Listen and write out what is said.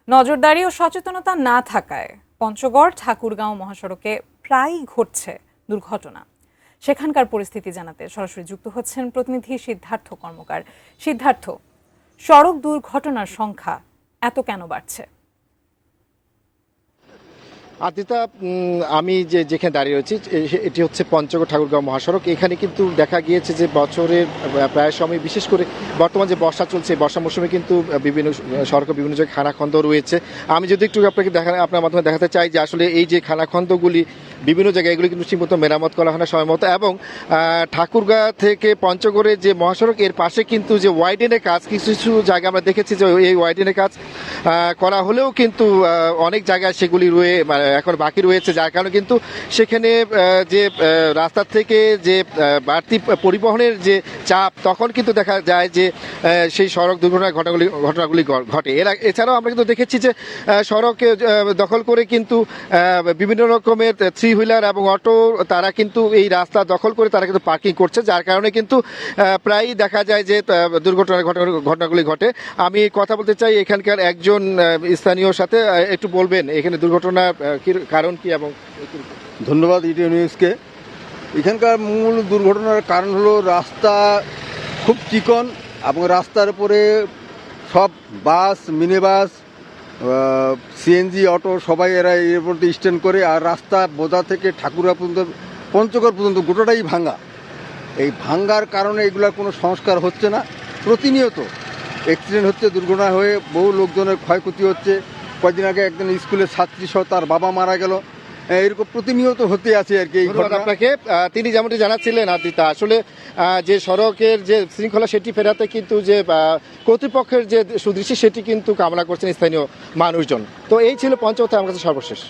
নজরদারি ও সচেতনতা না থাকায় পঞ্চগড় ঠাকুরগাঁও মহাসড়কে প্রায়ই ঘটছে দুর্ঘটনা। সেখানকার পরিস্থিতি জানাতে সরাসরি যুক্ত হচ্ছেন প্রতিনিধি সিদ্ধার্থ কর্মকার। সিদ্ধার্থ, সড়ক দুর্ঘটনার সংখ্যা এত কেন বাড়ছে? আদিতা, আমি যেখানে দাঁড়িয়ে রয়েছি এটি হচ্ছে পঞ্চগড় ঠাকুরগাঁও মহাসড়ক। এখানে কিন্তু দেখা গিয়েছে যে বছরের প্রায় সময়, বিশেষ করে বর্তমান যে বর্ষা চলছে, বর্ষা মৌসুমে কিন্তু বিভিন্ন সড়কে বিভিন্ন জায়গায় খানাখন্দ রয়েছে। আমি যদি একটু আপনাকে আপনার মাধ্যমে দেখাতে চাই যে আসলে এই যে খানাখন্দগুলি বিভিন্ন জায়গায়, এগুলি কিন্তু ঠিকমতো মেরামত করা হয় না সময় মতো। এবং ঠাকুরগাঁ থেকে পঞ্চগড়ের যে মহাসড়ক, এর পাশে কিন্তু যে ওয়াইডেনের কাজ, কিছু কিছু জায়গায় আমরা দেখেছি যে এই ওয়াইডেনের কাজ করা হলেও কিন্তু অনেক জায়গায় সেগুলি এখন বাকি রয়েছে, যার কারণে কিন্তু সেখানে যে রাস্তা থেকে যে বাড়তি পরিবহনের যে চাপ, তখন কিন্তু দেখা যায় যে সেই সড়ক দুর্ঘটনার ঘটনাগুলি ঘটে। এছাড়াও আমরা কিন্তু দেখেছি যে সড়কে দখল করে কিন্তু বিভিন্ন রকমের থ্রি হুইলার এবং অটো, তারা কিন্তু এই রাস্তা দখল করে তারা কিন্তু পার্কিং করছে, যার কারণে কিন্তু প্রায়ই দেখা যায় যে ঘটনাগুলি ঘটে। আমি কথা বলতে চাই এখানকার একজন স্থানীয়র সাথে। একটু বলবেন এখানে দুর্ঘটনার কারণ কি? এবং ধন্যবাদ ইডিও নিউজকে। এখানকার মূল দুর্ঘটনার কারণ হলো রাস্তা খুব চিকন এবং রাস্তার উপরে সব বাস, মিনি বাস, সিএনজি, অটো সবাই এরা এর মধ্যে স্ট্যান্ড করে। আর রাস্তা বোদা থেকে ঠাকুরগাঁ পর্যন্ত, পঞ্চগড় পর্যন্ত গোটাটাই ভাঙা। এই ভাঙ্গার কারণে এগুলোর কোনো সংস্কার হচ্ছে না। প্রতিনিয়ত অ্যাক্সিডেন্ট হচ্ছে, দুর্ঘটনা হয়ে বহু লোকজনের ক্ষয়ক্ষতি হচ্ছে। কয়েকদিন আগে একজন স্কুলের ছাত্রী সহ তার বাবা মারা গেল। এরকম প্রতিনিয়ত হতে আছে আর কি এই ঘটনা। আপনাকে তিনি যেমনটি জানাচ্ছিলেন আদিতা, আসলে যে সড়কের যে শৃঙ্খলা সেটি ফেরাতে কিন্তু যে কর্তৃপক্ষের যে সুদৃষ্টি, সেটি কিন্তু কামনা করছেন স্থানীয় মানুষজন। তো এই ছিল পঞ্চগড় আমার কাছে সর্বশেষ।